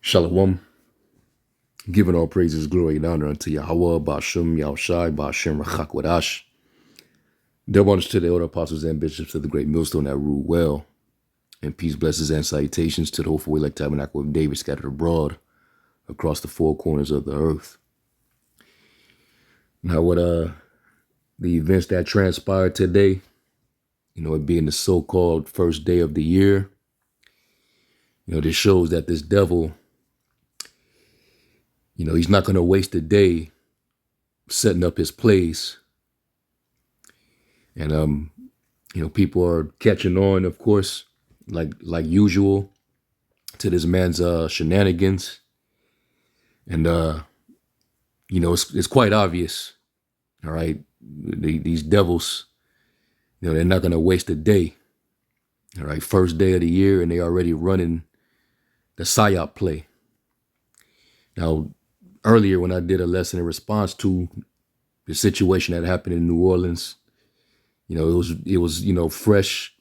Shalom. Giving all praises, glory, and honor unto Yahweh, Ba'ashem, Yahushai, Ba'ashem, Rachakwadash. Double honors to the elder apostles and bishops of the great millstone that rule well. And peace, blessings, and salutations to the hopeful elect tabernacle of David scattered abroad across the four corners of the earth. Now, what the events that transpired today, it being the so-called first day of the year, this shows that this devil, he's not going to waste a day setting up his plays. And, people are catching on, of course, like usual, to this man's shenanigans. And, it's quite obvious, all right? These devils, they're not going to waste a day, all right? First day of the year, and they already running the PSYOP play. Now, earlier when I did a lesson in response to the situation that happened in New Orleans, it was fresh,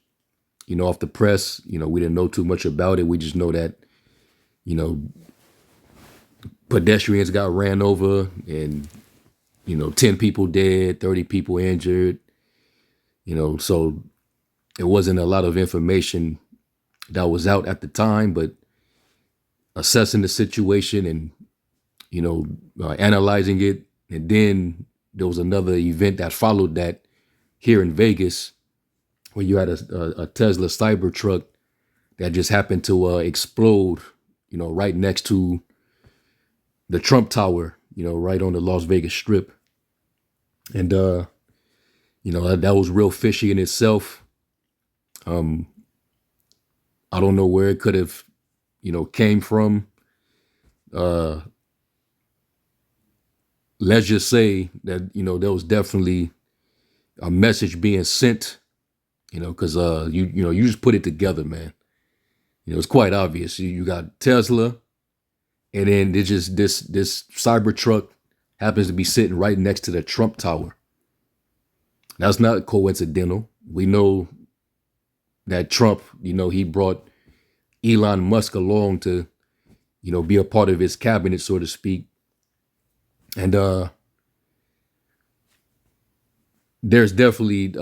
off the press. We didn't know too much about it. We just know that, pedestrians got ran over and, 10 people dead, 30 people injured, so it wasn't a lot of information that was out at the time, but assessing the situation and, analyzing it. And then there was another event that followed that here in Vegas, where you had a Tesla Cybertruck that just happened to explode, right next to the Trump Tower, right on the Las Vegas Strip. And, that was real fishy in itself. I don't know where it could have, came from. Let's just say that, there was definitely a message being sent, because you just put it together, man. It's quite obvious. You got Tesla, and then it's just this Cybertruck happens to be sitting right next to the Trump Tower. That's not coincidental. We know that Trump, he brought Elon Musk along to, be a part of his cabinet, so to speak. And there's definitely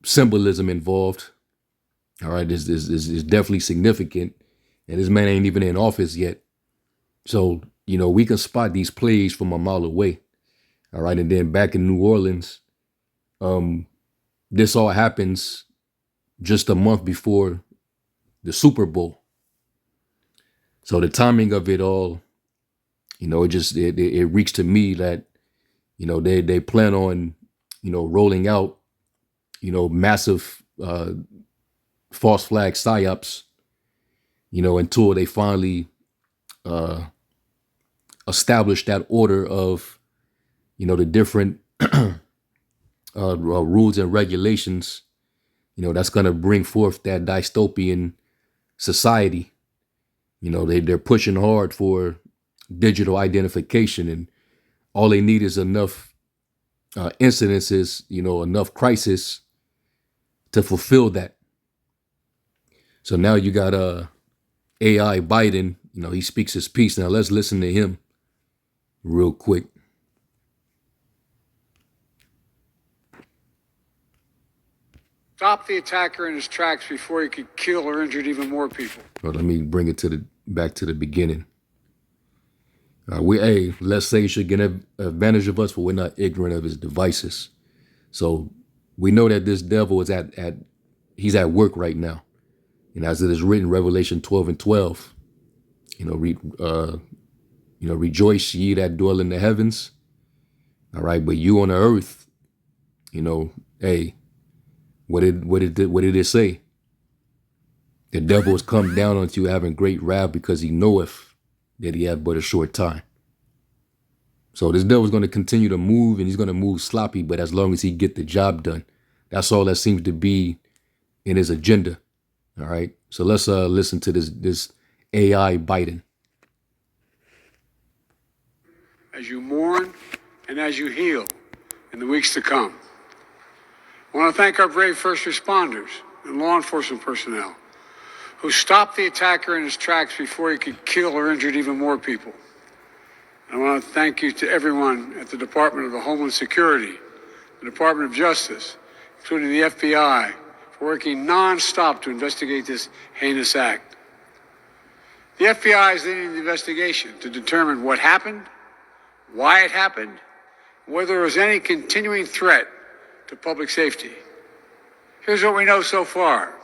symbolism involved. All right, this is definitely significant. And this man ain't even in office yet. So, we can spot these plays from a mile away. All right, and then back in New Orleans, this all happens just a month before the Super Bowl. So the timing of it all, it reeks to me that, they plan on, rolling out, massive false flag psyops, until they finally establish that order of, the different rules and regulations, that's going to bring forth that dystopian society. They're pushing hard for digital identification, and all they need is enough incidences, enough crisis to fulfill that. So now you got AI Biden, he speaks his piece. Now let's listen to him real quick. Stop the attacker in his tracks before he could kill or injure even more people. Well, let me bring it back to the beginning. Let's say he should get advantage of us, but we're not ignorant of his devices. So we know that this devil is he's at work right now. And as it is written, Revelation 12:12, rejoice ye that dwell in the heavens. All right, but you on the earth, what did it say? The devil has come down unto you having great wrath, because he knoweth that he had but a short time. So this devil's going to continue to move, and he's going to move sloppy, but as long as he get the job done, that's all that seems to be in his agenda. All right. So let's listen to this AI Biden. As you mourn and as you heal in the weeks to come. I want to thank our brave first responders and law enforcement personnel who stopped the attacker in his tracks before he could kill or injure even more people. I want to thank you to everyone at the Department of Homeland Security, the Department of Justice, including the FBI, for working nonstop to investigate this heinous act. The FBI is leading the investigation to determine what happened, why it happened, whether there was any continuing threat to public safety. Here's what we know so far.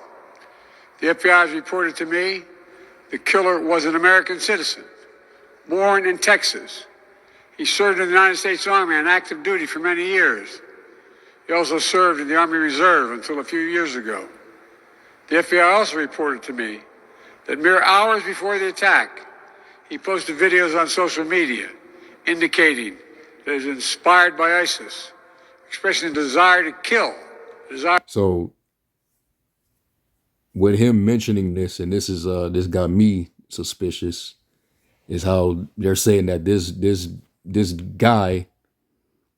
The FBI has reported to me the killer was an American citizen, born in Texas. He served in the United States Army on active duty for many years. He also served in the Army Reserve until a few years ago. The FBI also reported to me that mere hours before the attack, he posted videos on social media indicating that he was inspired by ISIS, expressing a desire to kill. So with him mentioning this, and this got me suspicious, is how they're saying that this guy,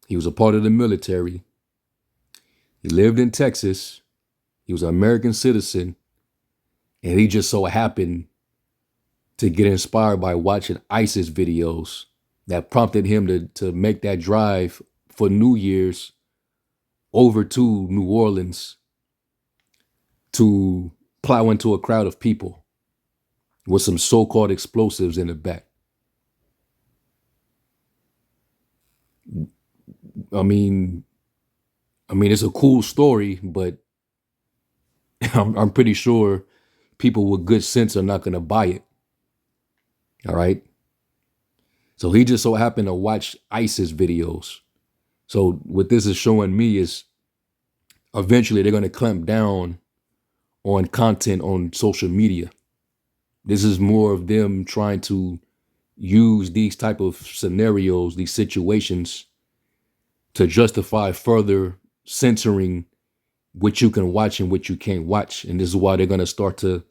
he was a part of the military. He lived in Texas. He was an American citizen, and he just so happened to get inspired by watching ISIS videos that prompted him to make that drive for New Year's over to New Orleans to plow into a crowd of people with some so-called explosives in the back. I mean, it's a cool story, but I'm pretty sure people with good sense are not going to buy it. All right. So he just so happened to watch ISIS videos. So what this is showing me is eventually they're going to clamp down on content on social media. This is more of them trying to use these type of scenarios, these situations, to justify further censoring what you can watch and what you can't watch. And this is why they're going to start to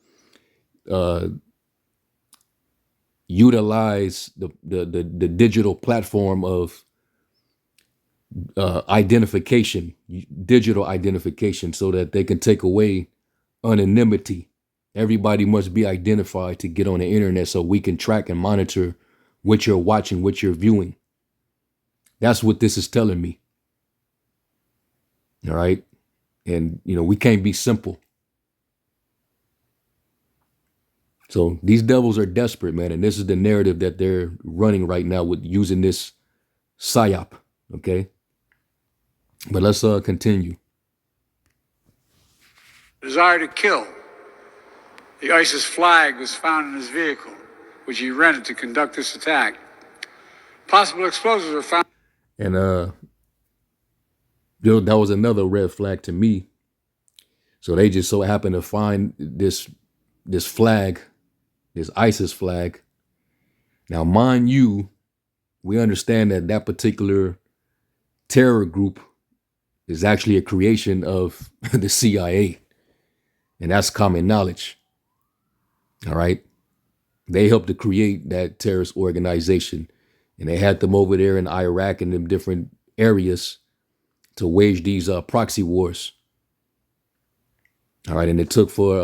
utilize the digital platform of identification, digital identification, so that they can take away anonymity. Everybody must be identified to get on the internet so we can track and monitor what you're watching, what you're viewing. That's what this is telling me. All right. And, we can't be simple. So these devils are desperate, man. And this is the narrative that they're running right now with using this psyop. Okay. But let's continue. Desire to kill. The ISIS flag was found in his vehicle, which he rented to conduct this attack. Possible explosives were found. And that was another red flag to me. So they just so happened to find this flag, this ISIS flag. Now, mind you, we understand that particular terror group is actually a creation of the CIA. And that's common knowledge. All right. They helped to create that terrorist organization. And they had them over there in Iraq and in different areas to wage these proxy wars. All right. And it took for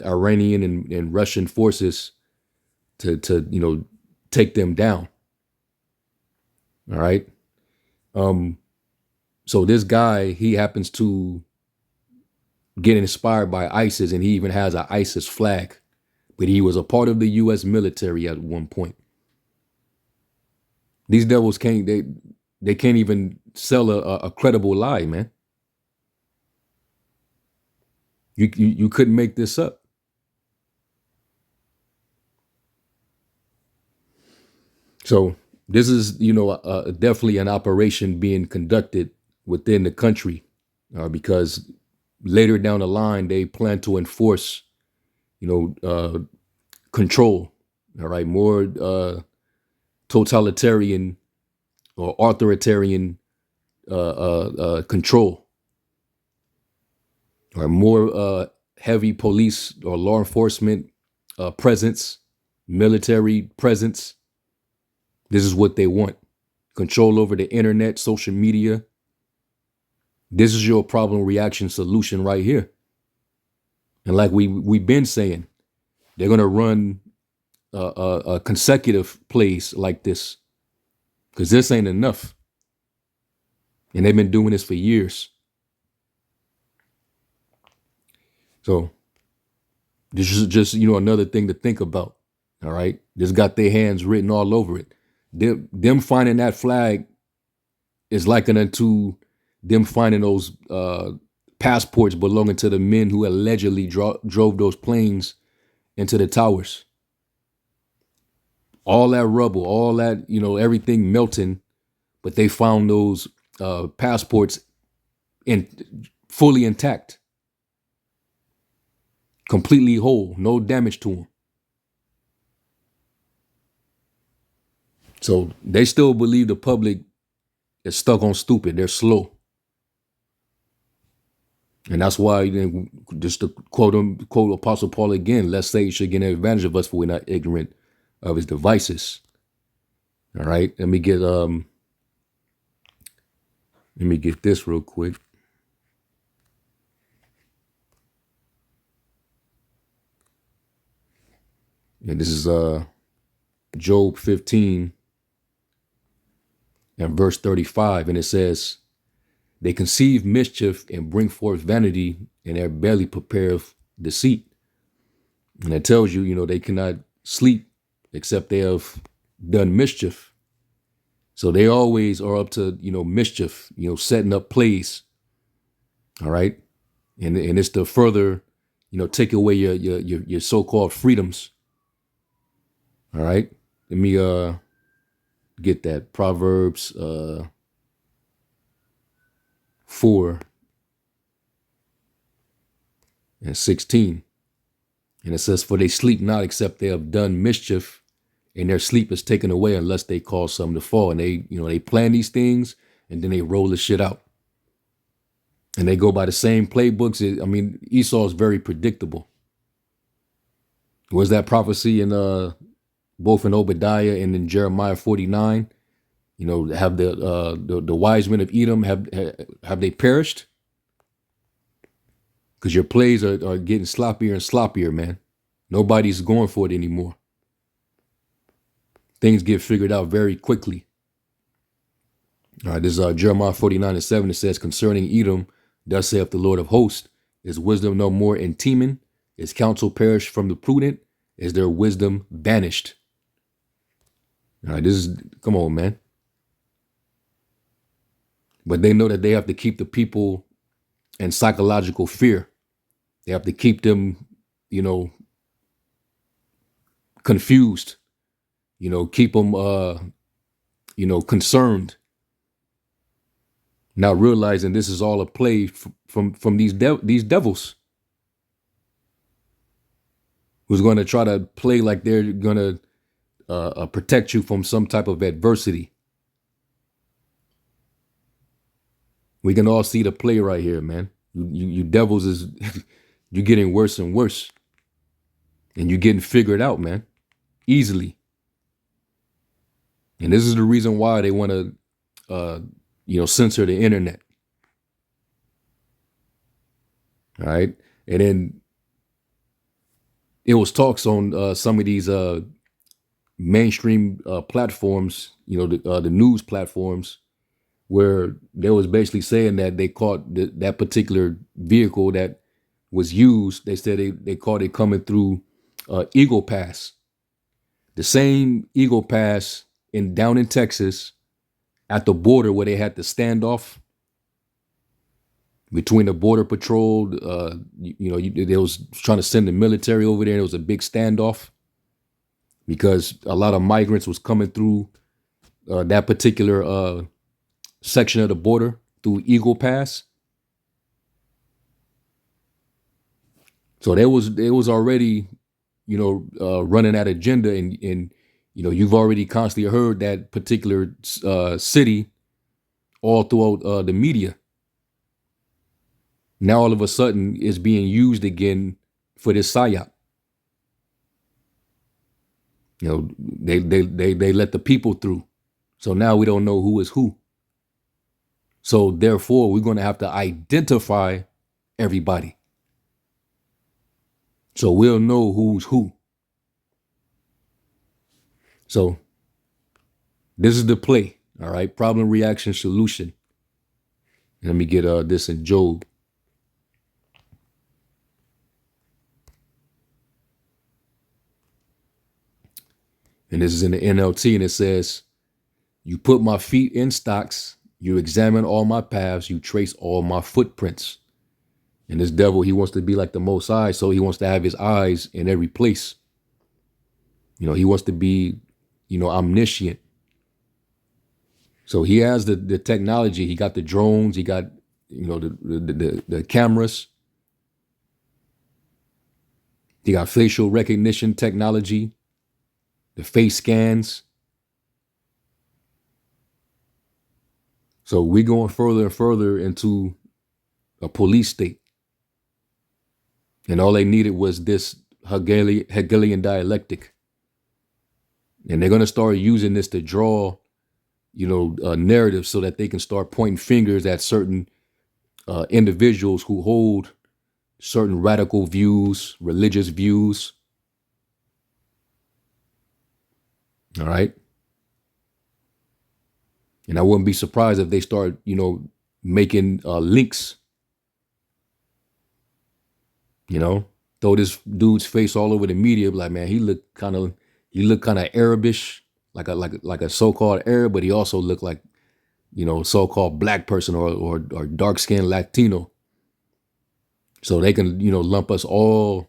Iranian and Russian forces to take them down. All right. So this guy, he happens to get inspired by ISIS, and he even has an ISIS flag, but he was a part of the U.S. military at one point. These devils can't even sell a credible lie, man. You couldn't make this up. So this is, definitely an operation being conducted within the country, because later down the line, they plan to enforce, control. All right. More totalitarian or authoritarian control, or more heavy police or law enforcement presence, military presence. This is what they want. Control over the internet, social media. This is your problem reaction solution right here. And like we've been saying, They're gonna run a consecutive plays like this because this ain't enough, and they've been doing this for years. So this is just another thing to think about. All right, just got their hands written all over it. Them finding that flag is likened unto them finding those passports belonging to the men who allegedly drove those planes into the towers. All that rubble, all that, everything melting, but they found those passports in fully intact, completely whole, no damage to them. So they still believe the public is stuck on stupid. They're slow. And that's why, just to quote Apostle Paul again, let's say he should get advantage of us for we're not ignorant of his devices. All right. Let me get this real quick. And this is Job 15 and verse 35. And it says, they conceive mischief and bring forth vanity, and their belly prepareth deceit. And it tells you, they cannot sleep except they have done mischief. So they always are up to, mischief, setting up plays. All right. And it's to further, take away your so-called freedoms. All right. Let me get that. Proverbs 4 and 16. And it says, for they sleep not except they have done mischief, and their sleep is taken away unless they cause something to fall. And they plan these things and then they roll the shit out. And they go by the same playbooks. Esau is very predictable. Was that prophecy in both in Obadiah and in Jeremiah 49? Have the wise men of Edom have they perished? Because your plays are getting sloppier and sloppier, man. Nobody's going for it anymore. Things get figured out very quickly. All right, this is Jeremiah 49 and 7. It says, concerning Edom, thus saith the Lord of hosts, is wisdom no more in Teman? Is counsel perished from the prudent? Is their wisdom vanished? All right, come on, man. But they know that they have to keep the people in psychological fear. They have to keep them, confused, keep them, concerned, not realizing this is all a play from these devils who's going to try to play like they're going to protect you from some type of adversity. We can all see the play right here, man. You devils is you're getting worse and worse, and you're getting figured out, man, easily. And this is the reason why they want to, censor the internet. All right, and then it was talks on some of these mainstream platforms, the news platforms, where they was basically saying that they caught that particular vehicle that was used. They said they caught it coming through Eagle Pass, the same Eagle Pass down in Texas, at the border where they had the standoff between the border patrol. They was trying to send the military over there. There was a big standoff because a lot of migrants was coming through that particular section of the border through Eagle Pass. So there was already, running that agenda, and you've already constantly heard that particular city all throughout the media. Now all of a sudden it's being used again for this psyop. They let the people through. So now we don't know who is who. So therefore, we're going to have to identify everybody. So we'll know who's who. So this is the play. All right. Problem, reaction, solution. Let me get this in Job. And this is in the NLT, and it says, "You put my feet in stocks, you examine all my paths, you trace all my footprints." And this devil, he wants to be like the Most High, so he wants to have his eyes in every place. He wants to be, omniscient. So he has the technology. He got the drones. He got, the cameras. He got facial recognition technology, the face scans. So we're going further and further into a police state. And all they needed was this Hegelian dialectic. And they're going to start using this to draw, narratives so that they can start pointing fingers at certain individuals who hold certain radical views, religious views. All right. And I wouldn't be surprised if they start, making links, throw this dude's face all over the media. Like, man, he looked kind of Arabish, like a so-called Arab, but he also looked like, so-called black person or dark-skinned Latino. So they can, lump us all,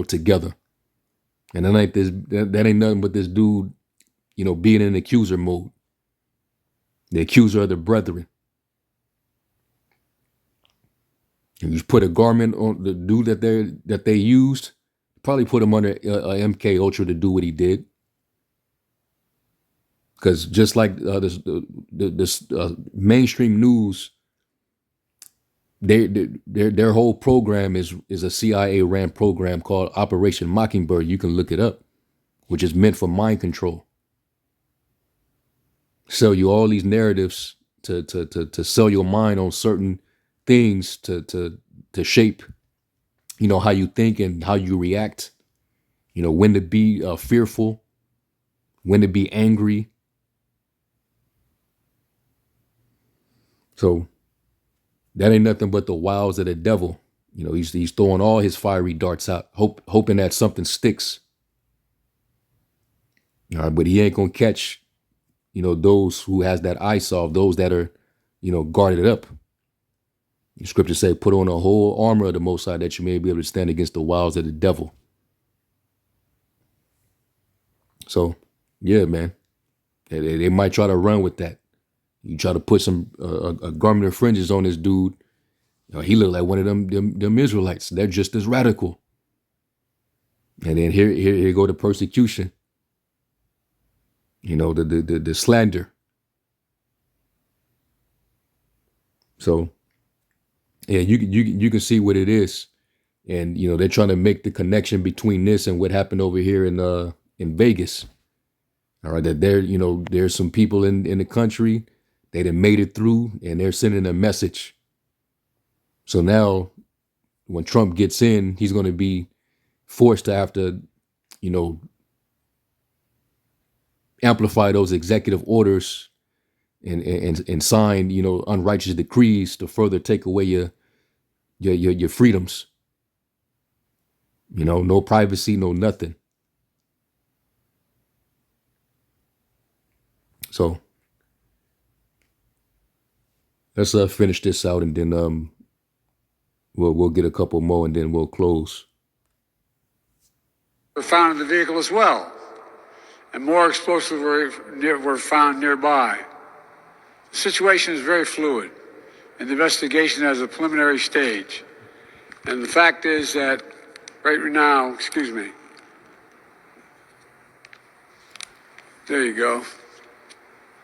together. And then like this, that ain't nothing but this dude, being in accuser mode. The accuser of the brethren. And you put a garment on the dude that they used, probably put him under MK Ultra to do what he did. Because just like this mainstream news, their whole program is a CIA ran program called Operation Mockingbird. You can look it up, which is meant for mind control. Sell you all these narratives to sell your mind on certain things to shape, how you think and how you react. When to be fearful, when to be angry. So that ain't nothing but the wiles of the devil. He's throwing all his fiery darts out, hoping that something sticks. All right, but he ain't gonna catch, those who has that eye salve, those that are, guarded up. The scripture say, "Put on a whole armor of the Most High, that you may be able to stand against the wiles of the devil." So, yeah, man, they might try to run with that. You try to put some a garment of fringes on this dude. He looked like one of them Israelites. They're just as radical. And then here go the persecution. The slander. So, yeah, you can see what it is, and they're trying to make the connection between this and what happened over here in Vegas. All right, that there's some people in the country that have made it through, and they're sending a message. So now, when Trump gets in, he's going to be forced to have to, amplify those executive orders and sign, unrighteous decrees to further take away your freedoms. No privacy, no nothing. So let's finish this out, and then we'll get a couple more, and then we'll close. Were found in the vehicle as well, and more explosives were found nearby. The situation is very fluid, and the investigation has a preliminary stage. And the fact is that right now, excuse me, there you go,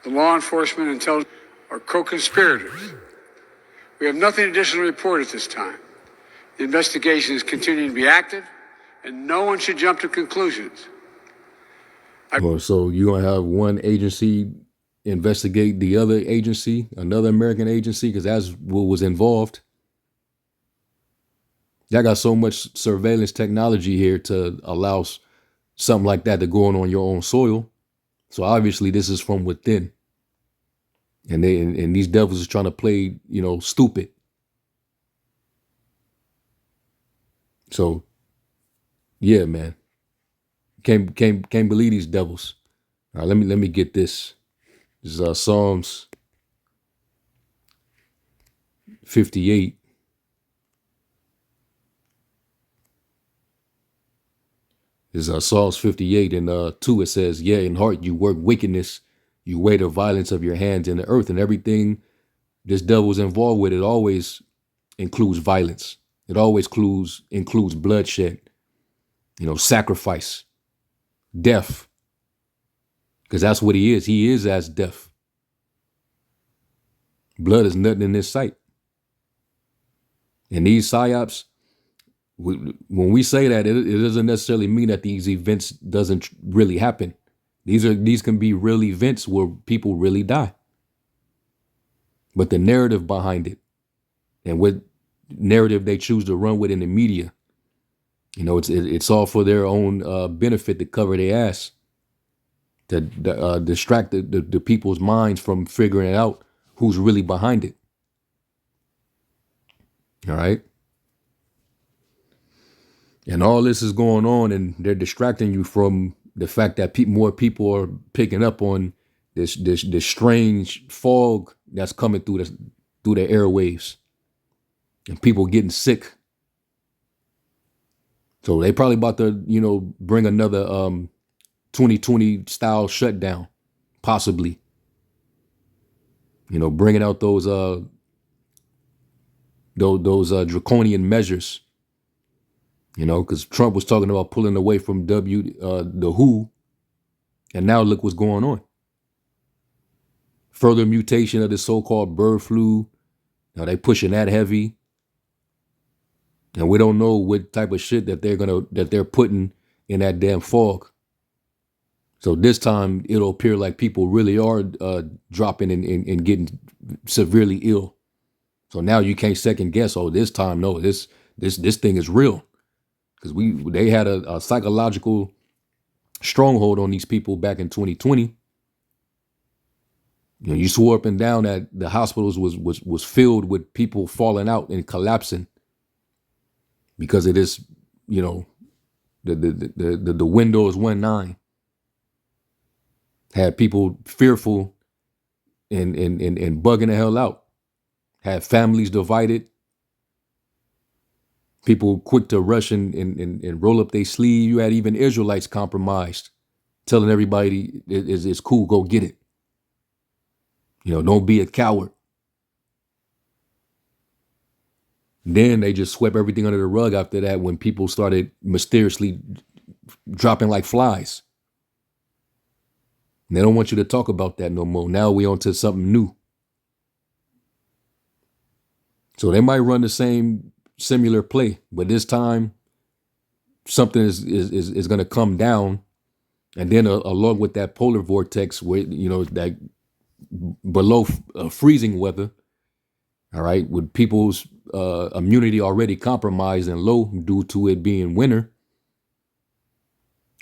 the law enforcement and intelligence are co-conspirators. We have nothing additional to report at this time. The investigation is continuing to be active, and no one should jump to conclusions. So you're going to have one agency investigate the other agency, another American agency, because that's what was involved. Y'all got so much surveillance technology here to allow something like that to go on your own soil. So obviously this is from within. And these devils are trying to play, stupid. So yeah, man. Can't believe these devils. All right, let me get this. This is Psalms 58. This is Psalms 58 and 2. It says, "Yeah, in heart you work wickedness, you weigh the violence of your hands in the earth," and everything this devil's involved with, it always includes violence. It always includes bloodshed, sacrifice, death, because that's what he is. He is as death. Blood is nothing in his sight. And these psyops, when we say that, it doesn't necessarily mean that these events doesn't really happen. These can be real events where people really die. But the narrative behind it and what narrative they choose to run with in the media, it's all for their own benefit to cover their ass, to distract the people's minds from figuring out who's really behind it. All right. And all this is going on, and they're distracting you from the fact that more people are picking up on this strange fog that's coming through the airwaves, and people getting sick. So they probably about to bring another 2020 style shutdown, possibly. Bringing out those draconian measures. Because Trump was talking about pulling away from the WHO, and now look what's going on. Further mutation of the so-called bird flu. Now they pushing that heavy, and we don't know what type of shit that they're putting in that damn fog. So this time it'll appear like people really are dropping and getting severely ill. So now you can't second guess. Oh, this time no, this thing is real. Because they had a psychological stronghold on these people back in 2020. You swore up and down that the hospitals was filled with people falling out and collapsing because of this. The Windows 19 had people fearful and bugging the hell out. Had families divided. People quick to rush and roll up their sleeve. You had even Israelites compromised, telling everybody it's cool, go get it. Don't be a coward. Then they just swept everything under the rug after that when people started mysteriously dropping like flies. And they don't want you to talk about that no more. Now we on to something new. So they might run the same similar play, but this time something is going to come down, and then along with that polar vortex, where that below freezing weather. All right, with people's immunity already compromised and low due to it being winter.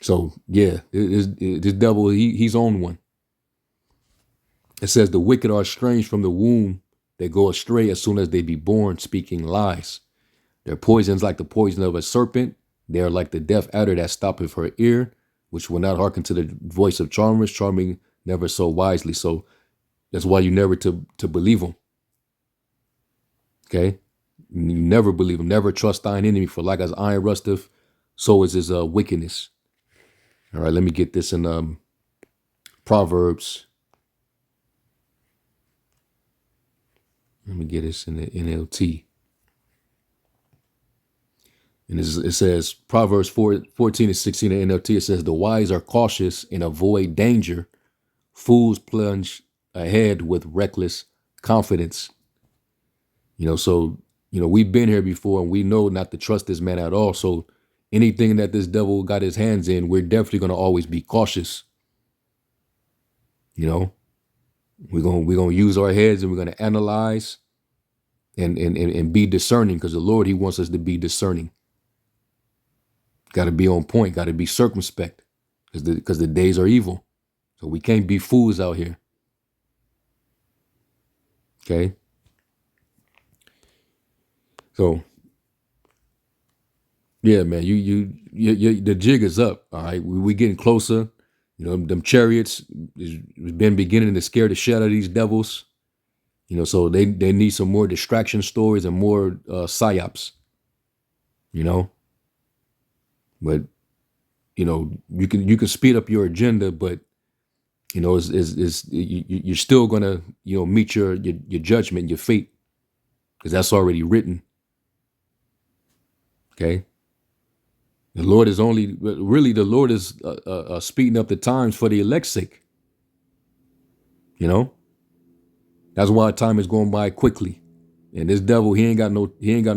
So yeah, this devil he's on one. It says the wicked are estranged from the womb. They go astray as soon as they be born, speaking lies. Their poisons like the poison of a serpent. They are like the deaf adder that stoppeth her ear, which will not hearken to the voice of charmers, charming never so wisely. So that's why you never to believe them. Okay? You never believe them. Never trust thine enemy, for like as iron rusteth, so is his wickedness. All right, let me get this in Proverbs. Let me get this in the NLT. And it says, Proverbs 14 and 16 in NLT, it says, the wise are cautious and avoid danger. Fools plunge ahead with reckless confidence. So, we've been here before and we know not to trust this man at all. So anything that this devil got his hands in, we're definitely going to always be cautious. We're going to use our heads and we're going to analyze and be discerning, because the Lord, he wants us to be discerning. Got to be on point, got to be circumspect, because the days are evil. So we can't be fools out here. Okay. So yeah, man, you the jig is up. All right, we getting closer. You know, them chariots has been beginning to scare the shit out of these devils. You know, so they need some more distraction stories and more psyops. You know, but you can speed up your agenda, but you're still gonna meet your judgment, your fate, because that's already written. Okay, the Lord is only really the Lord is speeding up the times for the elect's sake. You know, that's why time is going by quickly, and this devil he ain't got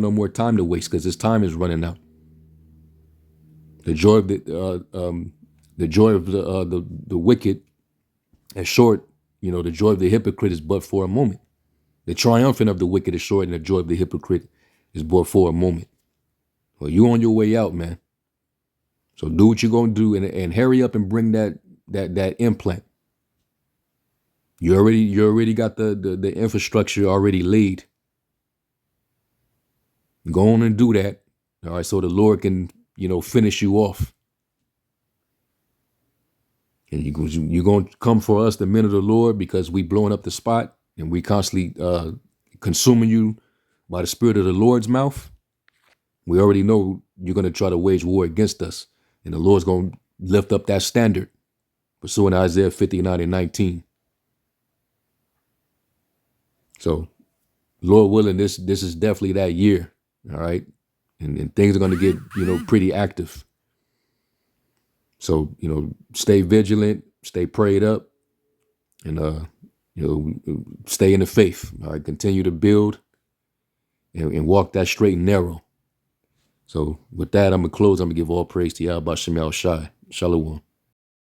no more time to waste because his time is running out. The joy of the wicked is short. You know, the joy of the hypocrite is but for a moment. The triumphant of the wicked is short, and the joy of the hypocrite is but for a moment. Well, you on your way out, man. So do what you're gonna do, and hurry up and bring that implant. You already got the infrastructure already laid. Go on and do that. All right, so the Lord can finish you off. And you're going to come for us, the men of the Lord, because we blowing up the spot and we constantly consuming you by the spirit of the Lord's mouth. We already know you're going to try to wage war against us. And the Lord's going to lift up that standard, pursuing Isaiah 59 and 19. So, Lord willing, this is definitely that year. All right. And things are going to get, pretty active. So, stay vigilant, stay prayed up, and stay in the faith. All right, continue to build and walk that straight and narrow. So with that, I'm gonna close. I'm gonna give all praise to Yahweh Shem Shai. Shalom.